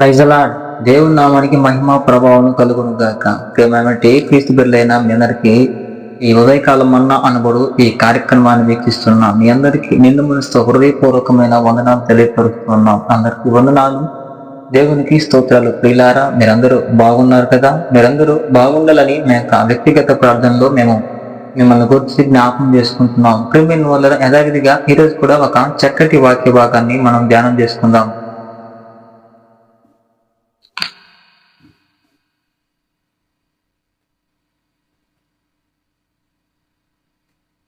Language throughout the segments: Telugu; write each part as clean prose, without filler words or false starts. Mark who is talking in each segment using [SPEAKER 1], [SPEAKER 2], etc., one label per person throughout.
[SPEAKER 1] Praise the lord. దేవుని నామానికి మహిమ ప్రభావం కలుగును గాక. ప్రియమైనటువంటి క్రీస్తు బిడ్డలైన మీ అందరికీ ఈ ఉదయకాలం మన్నా అనబడు ఈ కార్యక్రమాన్ని వీక్షిస్తున్నా మీ అందరికీ నిండు మనసుతో హృదయపూర్వకమైన వందనాలు తెలియపరుస్తున్నాం. అందరికీ వందనాలు, దేవునికి స్తోత్రాలు. ప్రియులారా, మీరందరూ బాగున్నారు కదా? మీరందరూ బాగుండాలని మీ యొక్క వ్యక్తిగత ప్రార్థనలో మేము మిమ్మల్ని గురించి జ్ఞాపకం చేసుకుంటున్నాం. ప్రియమైన వల్ల యథావిధిగా ఈరోజు కూడా ఒక చక్కటి వాక్య భాగాన్ని మనం ధ్యానం చేసుకుందాం.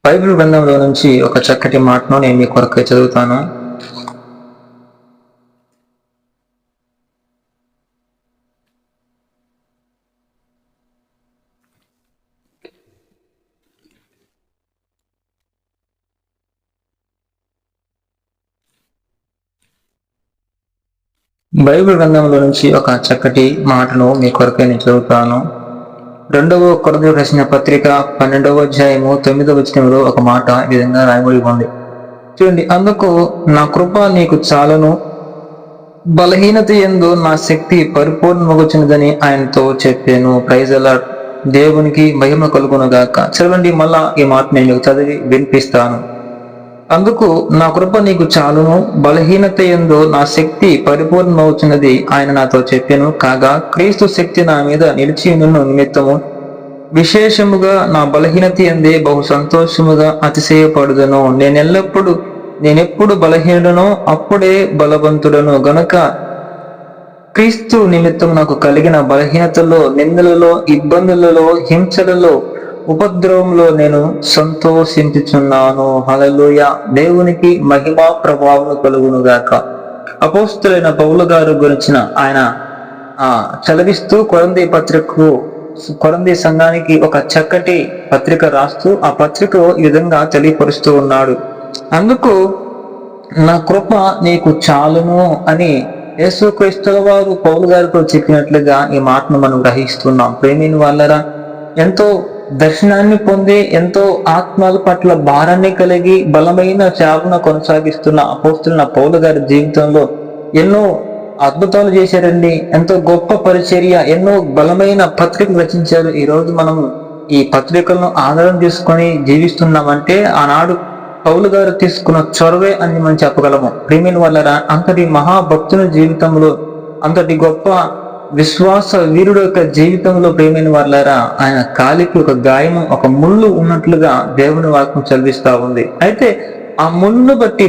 [SPEAKER 1] బైబిల్ గ్రంథంలో నుంచి ఒక చక్కటి మాటను నేను మీ కొరకు చదువుతాను. బైబిల్ గ్రంథంలో నుంచి ఒక చక్కటి మాటను మీ కొరకు నేను చదువుతాను. 2వ కొరింథీయులకు రాసిన పత్రిక 12వ అధ్యాయము 9వ వచనంలో ఒక మాట ఈ విధంగా రాయబడి ఉంది. చూడండి, అందుకు నా కృప నీకు చాలును, బలహీనత యందు నా శక్తి పరిపూర్ణమగుచున్నదని ఆయనతో చెప్పాను. Praise the Lord. దేవునికి మహిమ కలుగును గాక. చదవండి, మళ్ళా ఈ మాట నేను చదివి వినిపిస్తాను. అందుకు నా కృప నీకు చాలును, బలహీనత యందు నా శక్తి పరిపూర్ణమవుతున్నది ఆయన నాతో చెప్పాను. కాగా క్రీస్తు శక్తి నా మీద నిలిచి ఉన్న నిమిత్తము విశేషముగా నా బలహీనత యందే బహు సంతోషముగా అతిశయపడుదను. నేనెప్పుడు బలహీనుడనో అప్పుడే బలవంతుడను గనుక క్రీస్తు నిమిత్తం నాకు కలిగిన బలహీనతలో, నిందలలో, ఇబ్బందులలో, హింసలలో, ఉపద్రవంలో నేను సంతోషించుచున్నాను. హల్లెలూయా. దేవునికి మహిమ ప్రభావం కలుగును గాక. అపోస్తలుడైన పౌలు గారు గురించిన ఆయన చదివిస్తూ కొరింథీ సంఘానికి ఒక చక్కటి పత్రిక రాస్తూ ఆ పత్రికలో ఈ విధంగా తెలియపరుస్తూ ఉన్నాడు. అందుకు నా కృప నీకు చాలును అని యేసుక్రీస్తుల వారు పౌలు గారితో చెప్పినట్లుగా ఈ మాటను మనం గ్రహిస్తున్నాం. ప్రేమిని వాళ్ళరా, ఎంతో దర్శనాన్ని పొంది ఎంతో ఆత్మల పట్ల భారాన్ని కలిగి బలమైన సేవను కొనసాగిస్తున్న అపోస్తలుడైన పౌలు గారి జీవితంలో ఎన్నో అద్భుతాలు చేశారండి. ఎంతో గొప్ప పరిచర్య, ఎన్నో బలమైన పత్రికలు రచించారు. ఈ రోజు మనం ఈ పత్రికలను ఆధారం తీసుకొని జీవిస్తున్నామంటే ఆనాడు పౌలు గారు తీసుకున్న చొరవే అని మనం చెప్పగలము. ప్రియమైన వాళ్ళరా, అంతటి మహాభక్తుని జీవితంలో, అంతటి గొప్ప విశ్వాస వీరుడు యొక్క జీవితంలో ప్రేమైన వాళ్ళారా, ఆయన కాలికి ఒక గాయము, ఒక ముళ్ళు ఉన్నట్లుగా దేవుని వాక్యం చదివిస్తా ఉంది. అయితే ఆ ముళ్ళు బట్టి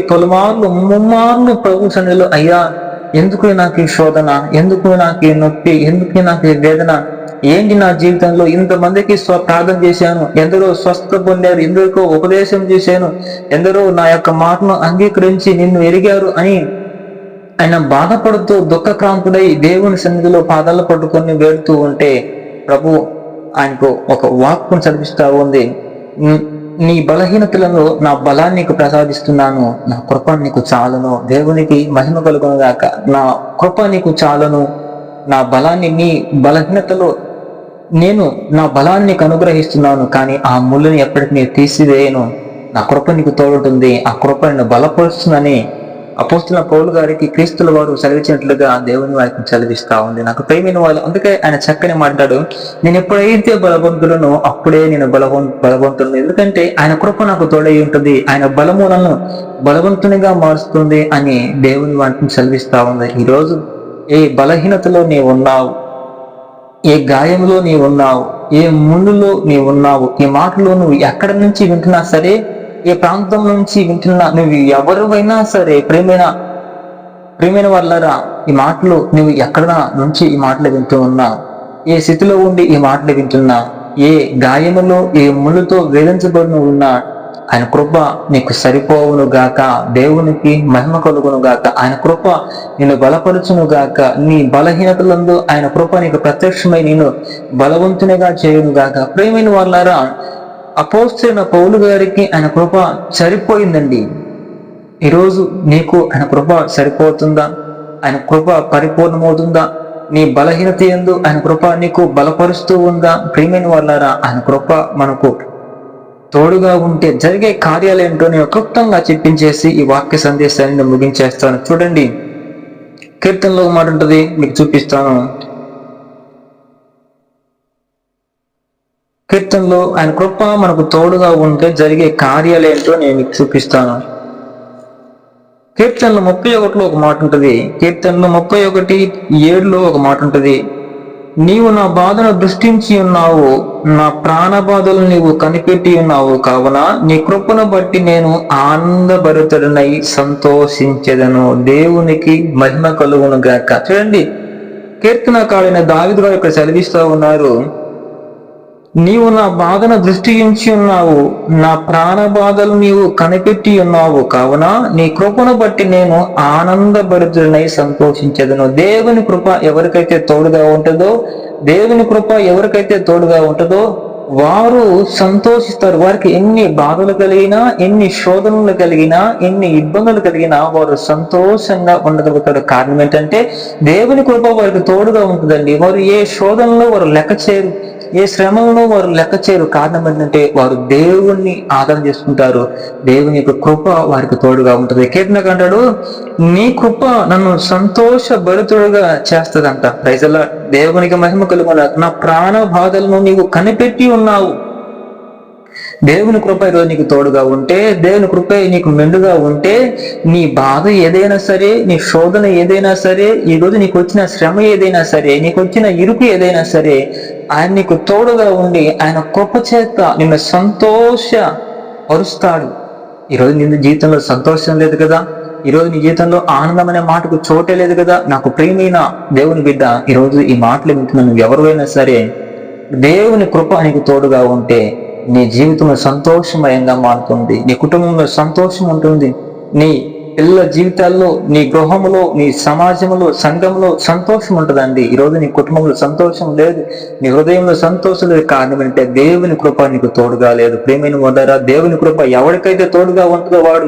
[SPEAKER 1] ముమ్మార్లు ప్రభు సన్నిధిలో, అయ్యా ఎందుకు నాకు ఈ శోధన, ఎందుకు నాకు ఈ నొప్పి, ఎందుకు నాకు ఈ వేదన, ఏంటి నా జీవితంలో ఇంతమందికి ప్రార్థన చేశాను, ఎందరో స్వస్థత పొందారు, ఎందరికో ఉపదేశం చేశాను, ఎందరో నా యొక్క మాటను అంగీకరించి నిన్ను ఎరిగారు అని ఆయన బాధపడుతూ దుఃఖక్రాంతుడై దేవుని సన్నిధిలో పాదాలు పట్టుకొని వేడుతూ ఉంటే ప్రభు ఆయనకు ఒక వాక్యం చదివిస్తా ఉంది. నీ బలహీనతలను నా బలాన్ని నీకు ప్రసాదిస్తున్నాను, నా కృప నీకు చాలును. దేవునికి మహిమ కలుగును గాక. నా కృప నీకు చాలును, నా బలాన్ని, నీ బలహీనతలో నేను నా బలాన్ని నీకు అనుగ్రహిస్తున్నాను, కానీ ఆ ముళ్ళని ఎప్పటికీ నేను తీసివేయను. నా కృప నీకు తోడుంటుంది, ఆ కృప నిన్ను బలపరుస్తుందని అపోస్తలుడైన పౌలు గారికి క్రీస్తుల వారు సెలవిచ్చినట్లుగా దేవుని వాక్యం చదివిస్తా ఉంది. నాకు ప్రేమైన వాళ్ళు, అందుకే ఆయన చక్కని మాట్లాడు, నేను ఎప్పుడైతే బలవంతులను అప్పుడే నేను బలవంతులను, ఎందుకంటే ఆయన కృప నాకు తోడై ఉంటుంది, ఆయన బలము నన్ను బలవంతునిగా మారుస్తుంది అని దేవుని వాక్యం చదివిస్తా ఉంది. ఈరోజు ఏ బలహీనతలో నీవు ఉన్నావు, ఏ గాయంలో నీవు ఉన్నావు, ఏ ముళ్ళులో నీవు ఉన్నావు, ఈ మాటలో నువ్వు ఎక్కడి నుంచి వింటున్నా సరే, ఏ ప్రాంతం నుంచి వింటున్నా, నువ్వు ఎవరివైనా సరే, ప్రేమైన వాళ్ళరా, ఈ మాటలు నువ్వు ఎక్కడ నుంచి ఈ మాటలు వింటూ ఉన్నా, ఏ స్థితిలో ఉండి ఈ మాటలు వింటున్నా, ఏ గాయములో ఏ ముళ్ళుతో వేధించబడి ఉన్నా, ఆయన కృప నీకు సరిపోవును గాక. దేవునికి మహిమ కలుగును గాక. ఆయన కృప నిన్ను బలపరుచును గాక. నీ బలహీనతలందు ఆయన కృప నీకు ప్రత్యక్షమై నేను బలవంతునిగా చేయును గాక. ప్రేమైన వాళ్ళారా, అపోస్తలుడైన పౌలు గారికి ఆయన కృప సరిపోయిందండి. ఈరోజు నీకు ఆయన కృప సరిపోతుందా? ఆయన కృప పరిపూర్ణమవుతుందా? నీ బలహీనత యందు ఆయన కృప నీకు బలపరుస్తూ ఉందా? ప్రియమైన వాళ్ళారా, ఆయన కృప మనకు తోడుగా ఉంటే జరిగే కార్యాలేంటో నేను క్లుప్తంగా చెప్పించేసి ఈ వాక్య సందేశాన్ని ముగించేస్తాను. చూడండి, కీర్తనలో ఒక మాట ఉంటుంది, మీకు చూపిస్తాను. కీర్తనలో ఆయన కృప మనకు తోడుగా ఉంటే జరిగే కార్యాలేంటో నేను మీకు చూపిస్తాను. కీర్తనలు 31లో ఒక మాట ఉంటుంది. కీర్తనలు 31:7లో ఒక మాట ఉంటుంది. నీవు నా బాధను దృష్టించి ఉన్నావు, నా ప్రాణ బాధలు నీవు కనిపెట్టి ఉన్నావు, కావున నీ కృపను బట్టి నేను ఆనందభరితుడనై సంతోషించెదను. దేవునికి మహిమ కలుగును గాక. చూడండి, కీర్తనకారుడైన దావీదు గారు ఇక్కడ సెలవిస్తూ ఉన్నారు, నీవు నా బాధను దృష్టించి ఉన్నావు, నా ప్రాణ బాధలు నీవు కనిపెట్టి ఉన్నావు, కావున నీ కృపను బట్టి నేను ఆనందభరితుడనై సంతోషించదను. దేవుని కృప ఎవరికైతే తోడుగా ఉంటుందో, దేవుని కృప ఎవరికైతే తోడుగా ఉంటుందో వారు సంతోషిస్తారు. వారికి ఎన్ని బాధలు కలిగినా, ఎన్ని శోధనలు కలిగినా, ఎన్ని ఇబ్బందులు కలిగినా వారు సంతోషంగా ఉండగలుగుతారు. కారణం ఏంటంటే దేవుని కృప వారికి తోడుగా ఉంటుందండి. వారు ఏ శోధనలో వారు లెక్క చేయరు, ఏ శ్రమలను వారు లెక్క చేయరు. కారణం ఏంటంటే వారు దేవుణ్ణి ఆదరణ చేసుకుంటారు. దేవుని యొక్క కృప వారికి తోడుగా ఉంటుంది. కీర్తనకు అంటాడు, నీ కృప నన్ను సంతోషభరితుడుగా చేస్తదంట. ప్రైజలా, దేవునికి మహిమ కలుగును. నా ప్రాణ బాధలను నీవు కనిపెట్టి ఉన్నావు. దేవుని కృప ఈరోజు నీకు తోడుగా ఉంటే, దేవుని కృప నీకు మెండుగా ఉంటే, నీ బాధ ఏదైనా సరే, నీ శోధన ఏదైనా సరే, ఈ రోజు నీకు వచ్చిన శ్రమ ఏదైనా సరే, నీకు వచ్చిన ఇరుకు ఏదైనా సరే, ఆయన నీకు తోడుగా ఉండి ఆయన కృప చేత నిన్ను సంతోషపరుస్తాడు. ఈరోజు నీ జీవితంలో సంతోషం లేదు కదా, ఈరోజు నీ జీవితంలో ఆనందం అనే మాటకు చోటే లేదు కదా. నాకు ప్రియమైన దేవుని బిడ్డ, ఈరోజు ఈ మాటలు వింటున్న నువ్వు ఎవరైనా సరే, దేవుని కృప నీకు తోడుగా ఉంటే నీ జీవితంలో సంతోషమయంగా మారుతుంది. నీ కుటుంబంలో సంతోషం ఉంటుంది. నీ పిల్లల జీవితాల్లో, నీ గృహంలో, నీ సమాజంలో, సంఘంలో సంతోషం ఉంటుందండి. ఈరోజు నీ కుటుంబంలో సంతోషం లేదు, నీ హృదయంలో సంతోషం లేదు. కారణం ఏంటంటే దేవుని కృప నీకు తోడుగా లేదు. ప్రేమైన వాడారా, దేవుని కృప ఎవరికైతే తోడుగా ఉంటుందో వాడు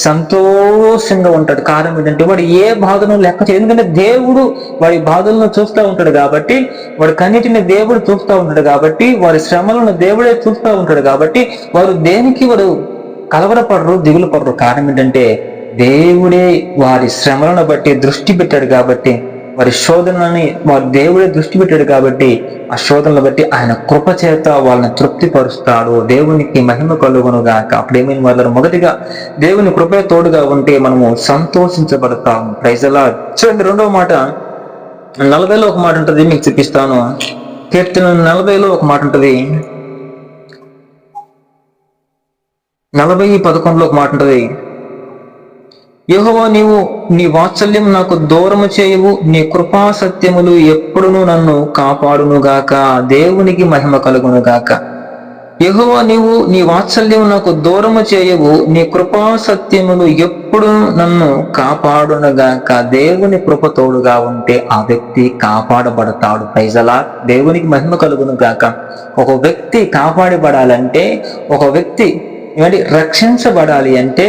[SPEAKER 1] సంతోషంగా ఉంటాడు. కారణం ఏంటంటే వాడు ఏ బాధను లెక్క చేయదు. ఎందుకంటే దేవుడు వాడి బాధలను చూస్తూ ఉంటాడు కాబట్టి, వాడి కన్నిటిని దేవుడు చూస్తూ ఉంటాడు కాబట్టి, వారి శ్రమలను దేవుడే చూస్తూ ఉంటాడు కాబట్టి వారు దేనికి వాడు కలవరపడరు, దిగులు పడరు. కారణం ఏంటంటే దేవుడే వారి శ్రమలను బట్టి దృష్టి పెట్టాడు కాబట్టి, వారి శోధనని వారి దేవుడే దృష్టి పెట్టాడు కాబట్టి, ఆ శోధనలు బట్టి ఆయన కృప చేత వాళ్ళని తృప్తిపరుస్తాడు. దేవునికి మహిమ కలుగును గాక. అప్పుడేమైనా వాళ్ళ మొదటిగా దేవుని కృప తోడుగా ఉంటే మనము సంతోషించబడతాము. Praise the lord. చూడండి, రెండవ మాట 40లో ఒక మాట ఉంటుంది, మీకు చూపిస్తాను. కీర్తన 40లో ఒక మాట ఉంటుంది. 40:11లో ఒక మాట ఉంటుంది. యెహోవా, నీవు నీ వాత్సల్యం నాకు దూరము చేయవు, నీ కృపా సత్యములు ఎప్పుడును నన్ను కాపాడును గాక. దేవునికి మహిమ కలుగును గాక. యెహోవా, నీవు నీ వాత్సల్యం నాకు దూరము చేయవు, నీ కృపా సత్యములు ఎప్పుడు నన్ను కాపాడును గాక. దేవుని కృప తోడుగా ఉంటే ఆ వ్యక్తి కాపాడబడతాడు. Praise the Lord. దేవునికి మహిమ కలుగును గాక. ఒక వ్యక్తి కాపాడబడాలంటే, ఒక వ్యక్తి రక్షించబడాలి అంటే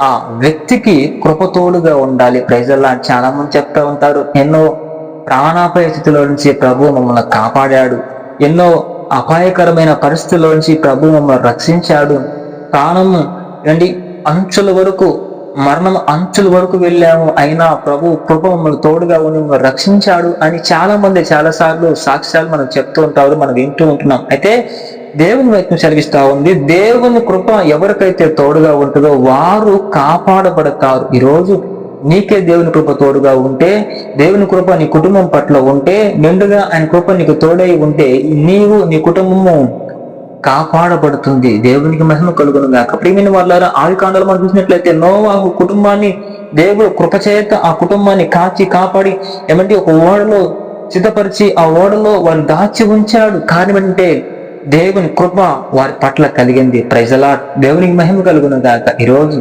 [SPEAKER 1] ఆ వ్యక్తికి కృపతోడుగా ఉండాలి. Praise the Lord. చాలా మంది చెప్తా ఉంటారు, ఎన్నో ప్రాణాపాయ స్థితిలో నుంచి ప్రభు మమ్మల్ని కాపాడాడు, ఎన్నో అపాయకరమైన పరిస్థితుల్లో నుంచి ప్రభు మమ్మల్ని రక్షించాడు, ప్రాణము అంచుల వరకు, మరణం అంచుల వరకు వెళ్ళాము, అయినా ప్రభు కృప మమ్మల్ని తోడుగా ఉండి మమ్మల్ని రక్షించాడు అని చాలా మంది చాలా సార్లు సాక్ష్యాలు మనం చెప్తూ ఉంటారు, మనం వింటూ ఉంటున్నాం. అయితే దేవుని వైపు చదివిస్తా ఉంది, దేవుని కృప ఎవరికైతే తోడుగా ఉంటుందో వారు కాపాడబడతారు. ఈరోజు నీకే దేవుని కృప తోడుగా ఉంటే, దేవుని కృప నీ కుటుంబం పట్ల ఉంటే, మెండుగా ఆయన కృప నీకు తోడై ఉంటే నీవు, నీ కుటుంబము కాపాడబడుతుంది. దేవునికి మహిమ కలుగును గాక. ప్రియమైన వాళ్ళారా, ఆదికాండలో మనం చూసినట్లయితే నోవాహు కుటుంబాన్ని దేవుడు కృపచేత ఆ కుటుంబాన్ని కాచి కాపాడి ఒక ఓడలో సిద్ధపరిచి ఆ ఓడలో వారు దాచి ఉంచాడు. కారణం ఏంటంటే దేవుని కృప వారి పట్ల కలిగింది. Praise the Lord. దేవునికి మహిమ కలుగును గాక. ఈరోజు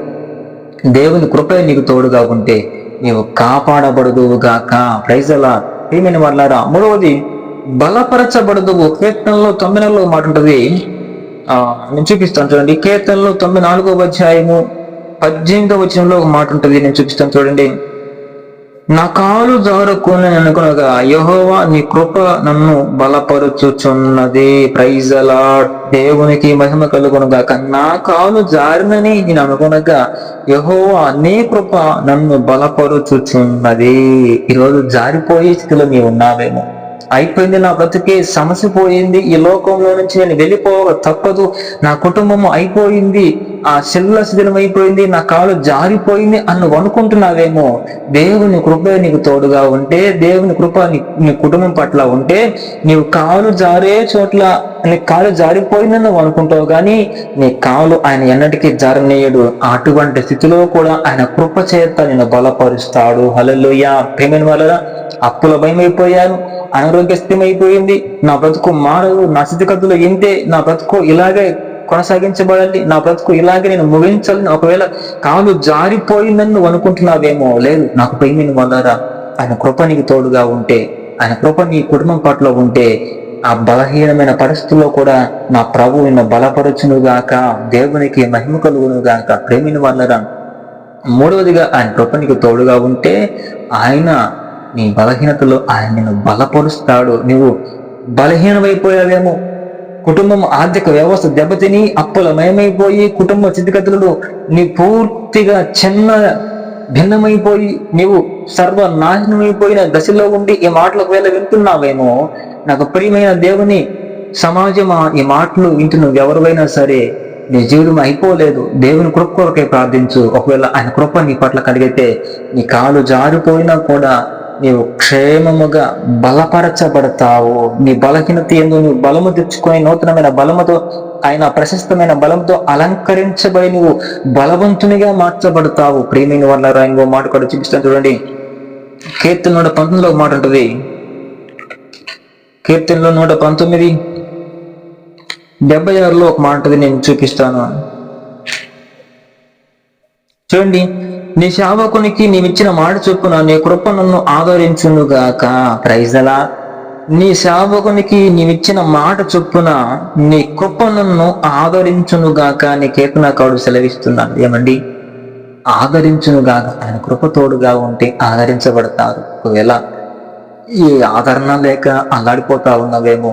[SPEAKER 1] దేవుని కృప నీకు తోడుగా ఉంటే నీవు కాపాడబడదువు గాక. Praise the Lord. ప్రియమైన వాళ్ళారా, మూడవది బలపరచబడదువు. కీర్తనలో 9లో మాట ఉంటుంది, నేను చూపిస్తాను చూడండి. కీర్తనలో 94వ అధ్యాయము 18వ వచనంలో ఒక మాట ఉంటుంది, నేను చూపిస్తాను చూడండి. నా కాలు జారుకొని అనుకునగా యెహోవా నీ కృప నన్ను బలపరుచుచున్నది. Praise the Lord. దేవునికి మహిమ కలుగునుగాక. నా కాలు జారినని నేను అనుకునగా యెహోవా నీ కృప నన్ను బలపరుచుచున్నది. ఈరోజు జారిపోయే స్థితిలో నీవు ఉన్నావేమో, అయిపోయింది నా బ్రతికే, సమస్య పోయింది, ఈ లోకంలో నుంచి నేను వెళ్ళిపోక తప్పదు, నా కుటుంబము అయిపోయింది, ఆ శిథిలం అయిపోయింది, నా కాలు జారిపోయింది అని అనుకుంటున్నావేమో, దేవుని కృప నీకు తోడుగా ఉంటే, దేవుని కృప నీ కుటుంబం పట్ల ఉంటే, నీవు కాలు జారే చోట్ల నీ కాలు జారిపోయిందని నువ్వు అనుకుంటావు, కానీ నీ కాలు ఆయన ఎన్నటికీ జారనీయడు. అటువంటి స్థితిలో కూడా ఆయన కృప చేత నిన్ను బలపరుస్తాడు. హల్లెలూయా. ప్రేమైన వాళ్ళ అప్పుల భయం అయిపోయాను, అనారోగ్య స్థితి అయిపోయింది, నా బ్రతుకు మారదు, నా స్థితిగతులు ఇంతే, నా బ్రతుకు ఇలాగే కొనసాగించబడాలి, నా బ్రతుకు ఇలాగే నేను ముగించాలని ఒకవేళ కాలు జారిపోయిందని నువ్వు అనుకుంటున్నావేమో, లేదు, నాకు ప్రేమిని వల్లరా ఆయన కృప నీకు తోడుగా ఉంటే, ఆయన కృప నీ కుటుంబం పట్ల ఉంటే, ఆ బలహీనమైన పరిస్థితుల్లో కూడా నా ప్రభు నిన్ను బలపరచునుగాక. దేవునికి మహిమ కలుగునుగాక. ప్రేమిని వల్లరా మూడవదిగా ఆయన కృప నీకు తోడుగా ఉంటే ఆయన నీ బలహీనతలో ఆయన నిన్ను బలపరుస్తాడు. నువ్వు బలహీనమైపోయావేమో, కుటుంబం ఆర్థిక వ్యవస్థ దెబ్బతిని అప్పులమయమైపోయి కుటుంబ స్థితిగతులలో నీ పూర్తిగా భిన్నమైపోయి నీవు సర్వనాశనమైపోయిన దశలో ఉండి ఈ మాటలు ఒకవేళ వింటున్నావేమో, నాకు ప్రియమైన దేవుని సమాజమా, ఈ మాటలు వింటున్న ఎవరివైనా సరే నీ జీవితం అయిపోలేదు. దేవుని కృప కొరకే ప్రార్థించు. ఒకవేళ ఆయన కృప నీ పట్ల కలిగితే నీ కాలు జారిపోయినా కూడా నీవు క్షేమముగా బలపరచబడతావు. నీ బలహీనత ఎందు నువ్వు బలము తెచ్చుకొని నూతనమైన బలముతో, ఆయన ప్రశస్తమైన బలంతో అలంకరించబడి నువ్వు బలవంతునిగా మార్చబడతావు. ప్రియమైన వాళ్ళ ఇంకో మాట కూడా చూపిస్తాను చూడండి. కీర్తన 119 మాట ఉంటుంది. కీర్తనలో 119 76 ఒక మాట ఉంటుంది, నేను చూపిస్తాను చూడండి. నీ సేవకునికి నీవిచ్చిన మాట చొప్పున నీ కృప నన్ను ఆదరించునుగాక. Praise the lord. నీ సేవకునికి నీవిచ్చిన మాట చొప్పున నీ కృప నన్ను ఆదరించునుగాక అని కీర్తనకారుడు సెలవిస్తున్నాడు. ఏమండి, ఆదరించునుగాక. ఆయన కృప తోడుగా ఉంటే ఆదరించబడతారు. ఒకవేళ ఏ ఆదరణ లేక అల్లాడిపోతా ఉన్నావేమో,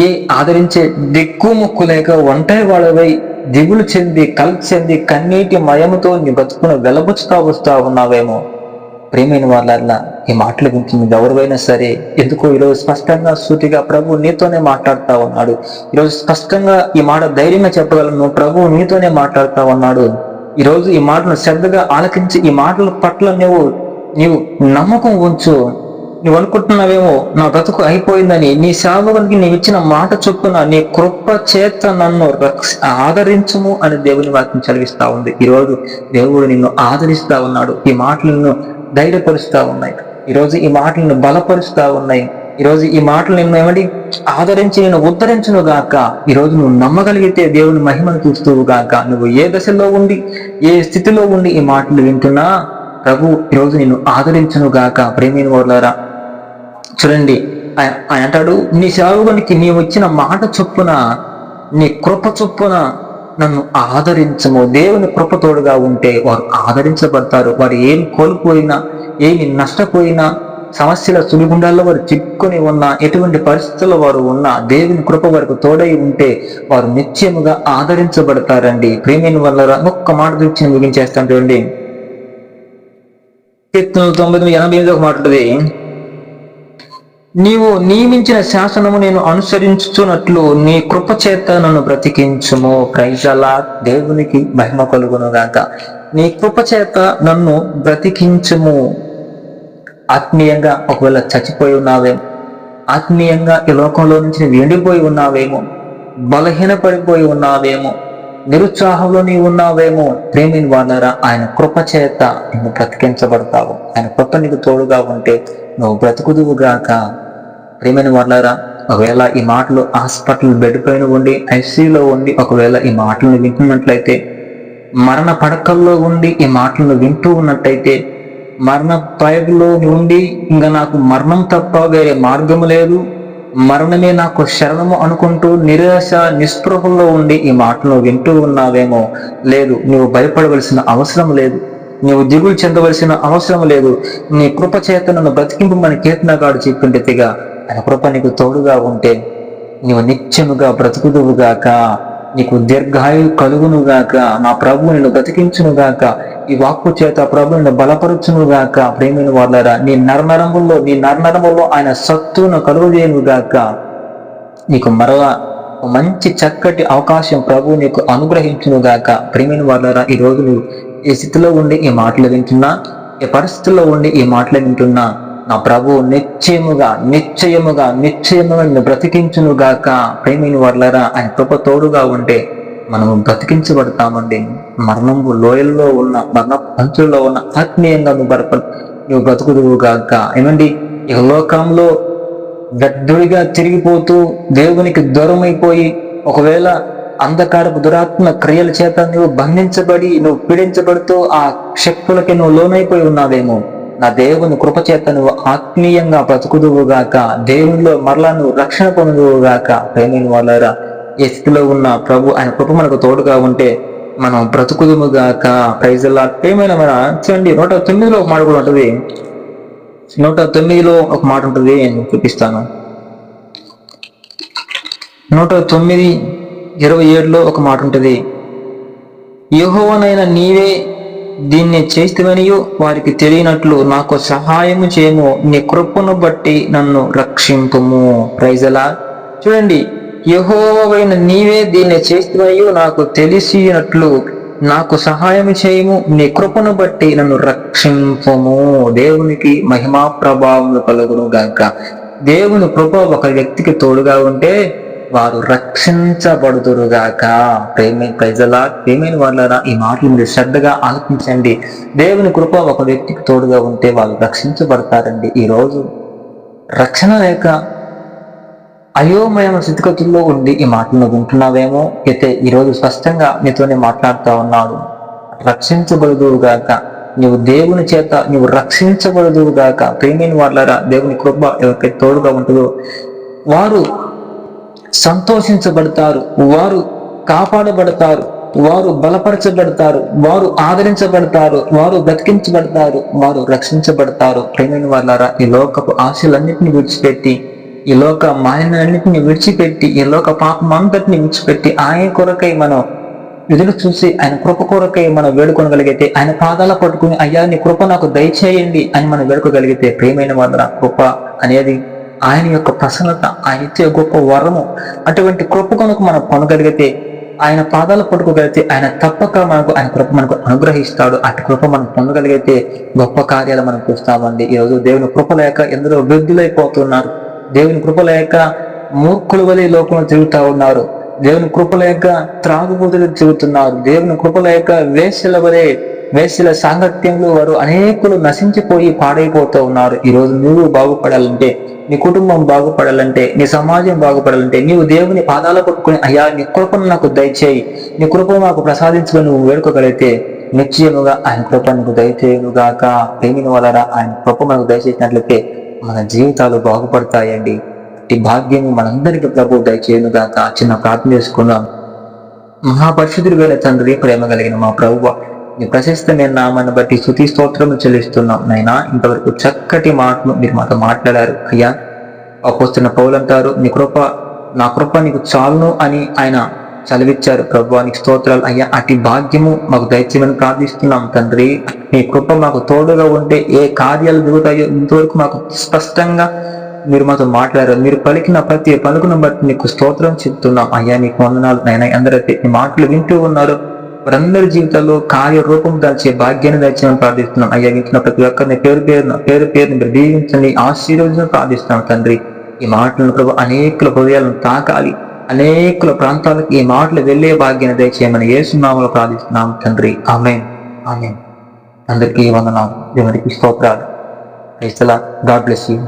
[SPEAKER 1] ఏ ఆదరించే దిక్కుముక్కు లేక ఒంటరి వాళ్ళవై దిగులు చెంది చెంది కన్నీటి మయముతో నీ బతుకును వెలబుచ్చుతా వస్తా ఉన్నావేమో, ప్రియమైన వాళ్ళ ఈ మాటలు వింటుంది ఎవరివైనా సరే, ఎందుకో ఈరోజు స్పష్టంగా సూటిగా ప్రభు నీతోనే మాట్లాడుతా ఉన్నాడు. ఈరోజు స్పష్టంగా ఈ మాట ధైర్యంగా చెప్పగలను, ప్రభు నీతోనే మాట్లాడుతా ఉన్నాడు. ఈరోజు ఈ మాటను శ్రద్ధగా ఆలకించి ఈ మాటల పట్ల నీవు నమ్మకం ఉంచు. నువ్వు అనుకుంటున్నావేమో నా బ్రతుకు అయిపోయిందని, నీ సేవకునికి నీవు ఇచ్చిన మాట చొప్పున నీ కృప చేత నన్ను ఆదరించుము అని దేవుని వాక్యం చదివిస్తా ఉంది. ఈరోజు దేవుడు నిన్ను ఆదరిస్తా ఉన్నాడు. ఈ మాటలు నిన్ను ధైర్యపరుస్తా ఉన్నాయి. ఈరోజు ఈ మాటలను బలపరుస్తా ఉన్నాయి. ఈరోజు ఈ మాటలు నిన్ను ఏమండి ఆదరించి నేను ఉద్ధరించును గాక. ఈరోజు నువ్వు నమ్మగలిగితే దేవుని మహిమను చూస్తూ గాక. నువ్వు ఏ దశలో ఉండి ఏ స్థితిలో ఉండి ఈ మాటలు వింటున్నా ప్రభు ఈరోజు నిన్ను ఆదరించును గాక. ప్రేమైన వాళ్ళారా చూడండి, ఆయన అంటాడు, నీ సేవకునికి నీవు వచ్చిన మాట చొప్పున నీ కృప చొప్పున నన్ను ఆదరించము. దేవుని కృప తోడుగా ఉంటే వారు ఆదరించబడతారు. వారు ఏమి కోల్పోయినా, ఏమి నష్టపోయినా, సమస్యల సుడిగుండాల్లో వారు చిక్కుని ఉన్నా, ఎటువంటి పరిస్థితుల్లో వారు ఉన్నా, దేవుని కృప వారికి తోడై ఉంటే వారు నిశ్చయముగా ఆదరించబడతారండి. ప్రేమైన వల్ల ఒక్క మాట తెచ్చి ముగించేస్తాను చూడండి. కీర్తనలు 9:88 ఒక మాట ఉంటుంది. నీవు నియమించిన శాసనము నేను అనుసరించుచున్నట్లు నీ కృప చేత నన్ను బ్రతికించుము. Praise the Lord. దేవునికి మహిమ కలుగునుగాక. నీ కృప చేత నన్ను బ్రతికించుము. ఆత్మీయంగా ఒకవేళ చచ్చిపోయి ఉన్నావేమో, ఆత్మీయంగా ఈ లోకంలో నుంచి ఎండిపోయి ఉన్నావేమో, బలహీనపడిపోయి ఉన్నావేమో, నిరుత్సాహంలో నీవు ఉన్నావేమో, ప్రేమిని వాళ్ళరా ఆయన కృప చేత నువ్వు బ్రతికించబడతావు. ఆయన కృప నీకు తోడుగా ఉంటే నువ్వు బ్రతుకుదువుగాక. ప్రేమిని వాళ్ళరా ఒకవేళ ఈ మాటలు హాస్పిటల్ బెడ్ పైన ఉండి, ఐసీయూలో ఉండి ఒకవేళ ఈ మాటలను వింటున్నట్లయితే, మరణ పడకల్లో ఉండి ఈ మాటలను వింటూ ఉన్నట్టయితే, మరణ పైలో ఉండి ఇంకా నాకు మరణం తప్ప వేరే మార్గము లేదు, మరణమే నాకు శరణము అనుకుంటూ నిరాశ నిస్పృహల్లో ఉండి ఈ మాటలు వింటూ ఉన్నావేమో, లేదు, నువ్వు భయపడవలసిన అవసరం లేదు. నీవు దిగులు చెందవలసిన అవసరం లేదు. నీ కృప చేత నన్ను బ్రతికింపు మన కీర్తనగాడు చెప్పిండిగా ఆయన కృప నీకు తోడుగా ఉంటే నీవు నిత్యముగా బ్రతుకుదువుగాక, నీకు దీర్ఘాయు కలుగునుగాక. నా ప్రభు నిన్ను బ్రతికించునుగాక. ఈ వాక్కు చేత ప్రభు నిన్ను బలపరచునుగాక. ప్రేమైన వాళ్ళరా, నీ నరనరములో ఆయన సత్తును కలుగజేయునుగాక. నీకు మరలా మంచి చక్కటి అవకాశం ప్రభు నీకు అనుగ్రహించునుగాక. ప్రేమైన వాళ్ళరా, ఈ రోజు నువ్వు ఏ స్థితిలో ఉండి ఈ మాటలు వింటున్నా, ఏ పరిస్థితుల్లో ఉండి ఈ మాటలు వింటున్నా, నా ప్రభు నిశ్చయముగా నిన్ను బ్రతికించునుగాక. ప్రేమైన వాళ్ళరా, ఆయన కృప తోడుగా ఉంటే మనము బ్రతికించబడతామండి. మరణము లోయల్లో ఉన్న, మరణ పంచుల్లో ఉన్న ఆత్మీయంగా నువ్వు బ్రతుకుదువుగాక. ఏమండి, ఈ లోకంలో వ్యర్థుడిగా తిరిగిపోతూ దేవునికి దూరమైపోయి, ఒకవేళ అంధకారపు దురాత్మ క్రియల చేత నువ్వు బంధించబడి, నువ్వు పీడించబడుతూ ఆ శక్తులకి నువ్వు లోనైపోయి ఉన్నావేమో, నా దేవుని కృప చేత నువ్వు ఆత్మీయంగా బ్రతుకుదువుగాక. దేవునిలో మరలా నువ్వు రక్షణ పొందువుగాక. ప్రేమైన వాళ్ళారా, ఏ స్థితిలో ఉన్న ప్రభు ఆయన కృప మనకు తోడుగా ఉంటే మనం బ్రతుకుదుముగాక. Praise lord. ప్రేమైన మన చూడండి, 109లో ఒక మాట కూడా ఉంటుంది. 109లో ఒక మాట ఉంటుంది, నేను చూపిస్తాను. 109:27లో ఒక మాట ఉంటుంది. యెహోవానైన నీవే దీన్ని చేస్తేవనియు వారికి తెలియనట్లు నాకు సహాయము చేయము, నీ కృపను బట్టి నన్ను రక్షింపుము. Praise lord. చూడండి, యెహోవావైన నీవే దీన్ని చేస్తేవనియు నాకు తెలిసినట్లు నాకు సహాయం చేయము, నీ కృపను బట్టి నన్ను రక్షింపుము. దేవునికి మహిమా ప్రభావం కలుగును గాక. దేవుని కృప ఒక వ్యక్తికి తోడుగా ఉంటే వారు రక్షించబడుదురుగాక. ప్రేమైన వాళ్ళారా, ఈ మాటలు మీరు శ్రద్ధగా ఆలోచించండి. దేవుని కృప ఒక వ్యక్తికి తోడుగా ఉంటే వాళ్ళు రక్షించబడతారండి. ఈరోజు రక్షణ లేక అయోమయ స్థితిగతుల్లో ఉండి ఈ మాటలను వింటున్నావేమో, అయితే ఈరోజు స్పష్టంగా నీతోనే మాట్లాడుతూ ఉన్నాడు. రక్షించబడుదువుగాక. నీవు దేవుని చేత నీవు రక్షించబడుదువుగాక. ప్రేమైన వాళ్ళారా, దేవుని కృప ఎవరికైతే తోడుగా ఉంటుందో వారు సంతోషించబడతారు, వారు కాపాడబడతారు, వారు బలపరచబడతారు, వారు ఆదరించబడతారు, వారు బ్రతికించబడతారు, వారు రక్షించబడతారు. ప్రేమైన వాళ్ళారా, ఈ లోకపు ఆశలన్నింటినీ విడిచిపెట్టి, ఈ లోక మాలిన్యాన్నింటినీ విడిచిపెట్టి, ఈ లోక పాపం అంతటిని విడిచిపెట్టి ఆయన కొరకై మనం ఎదురు చూసి ఆయన కృప కొరకై మనం వేడుకొనగలిగితే, ఆయన పాదాల పట్టుకుని అయ్యా నీ కృప నాకు దయచేయండి అని మనం వేడుకోగలిగితే, ప్రేమైన వాళ్ళ కృప అనేది ఆయన యొక్క ప్రసన్నత, ఆయన ఇచ్చే గొప్ప వరము. అటువంటి కృప కనుక మనం పొందగలిగితే, ఆయన పాదాలు పట్టుకోగలిగితే ఆయన తప్పక ఆయన కృప మనకు అనుగ్రహిస్తాడు. అటు కృప మనం పొందగలిగితే గొప్ప కార్యాలు మనం చూస్తామండి. ఈరోజు దేవుని కృప లేక ఎందరో వృద్ధులైపోతున్నారు. దేవుని కృప లేక మూర్ఖుల వలె లోకంలో తిరుగుతూ ఉన్నారు. దేవుని కృప లేక త్రాగుబోతులు తిరుగుతున్నారు. దేవుని కృప లేక వేశ్యల సాంగత్యంలో వారు అనేకులు నశించిపోయి పాడైపోతూ ఉన్నారు. ఈరోజు నువ్వు బాగుపడాలంటే, నీ కుటుంబం బాగుపడాలంటే, నీ సమాజం బాగుపడాలంటే, నీవు దేవుని పాదాల పట్టుకుని అయ్యా నీ కృపను నాకు దయచేయి, నీ కృపను నాకు ప్రసాదించుకొని నువ్వు వేడుకోగలిగితే నిశ్చయముగా ఆయన కృప నీకు దయచేయుగాక. ప్రేమిన వాళ్ళరా, ఆయన కృప మనకు దయచేసినట్లయితే మన జీవితాలు బాగుపడతాయండి. ఈ భాగ్యం మనందరికీ ప్రభు దయచేయుగాక. చిన్న ప్రార్థన చేసుకుందాం. మహాపరిశుద్ధుడైన తండ్రి, ప్రేమ కలిగిన మా ప్రభువా, నీ ప్రశస్తమైన నామాన్ని బట్టి స్తుతి స్తోత్రము చెల్లిస్తున్నాం. నైనా ఇంతవరకు చక్కటి మాటలు మీరు మాతో మాట్లాడారు అయ్యా. అపోస్తున్న పౌలు అంటారు, నా కృప నీకు చాలును అని ఆయన చదివిచ్చారు. ప్రభువానికి స్తోత్రాలు అయ్యా. అటు భాగ్యము మాకు దయచేయమని ప్రార్థిస్తున్నాం తండ్రి. నీ కృప మాకు తోడుగా ఉంటే ఏ కార్యాలు దిగుతాయో ఇంతవరకు మాకు స్పష్టంగా మీరు మాతో మాట్లాడారు. మీరు పలికిన ప్రతి పలుకును బట్టి నీకు స్తోత్రం చెప్తున్నాం అయ్యా. నీకు వందనాలు నైనా. అందరైతే ఈ మాటలు వింటూ ఉన్నారు, వారందరి జీవితాల్లో కార్యరూపం దాల్చే భాగ్యాన్ని దయచేయమని ప్రార్థిస్తున్నాం అయ్యా. వింటున్న ప్రతి ఒక్కరిని పేరు పేరుని మీరు దీవించండి, ఆశీర్వదించని ప్రార్థిస్తున్నాం తండ్రి. ఈ మాటలను ప్రభు అనేకుల హృదయాలను తాకాలి, అనేకుల ప్రాంతాలకు ఈ మాటలు వెళ్ళే భాగ్యాన్ని దయచేయమని యేసు నామములో ప్రార్థిస్తున్నాం తండ్రి. ఆమేన్, ఆమేన్. అందరికీ వందనాలు, దేవునికి స్తోత్రాలు. God bless you.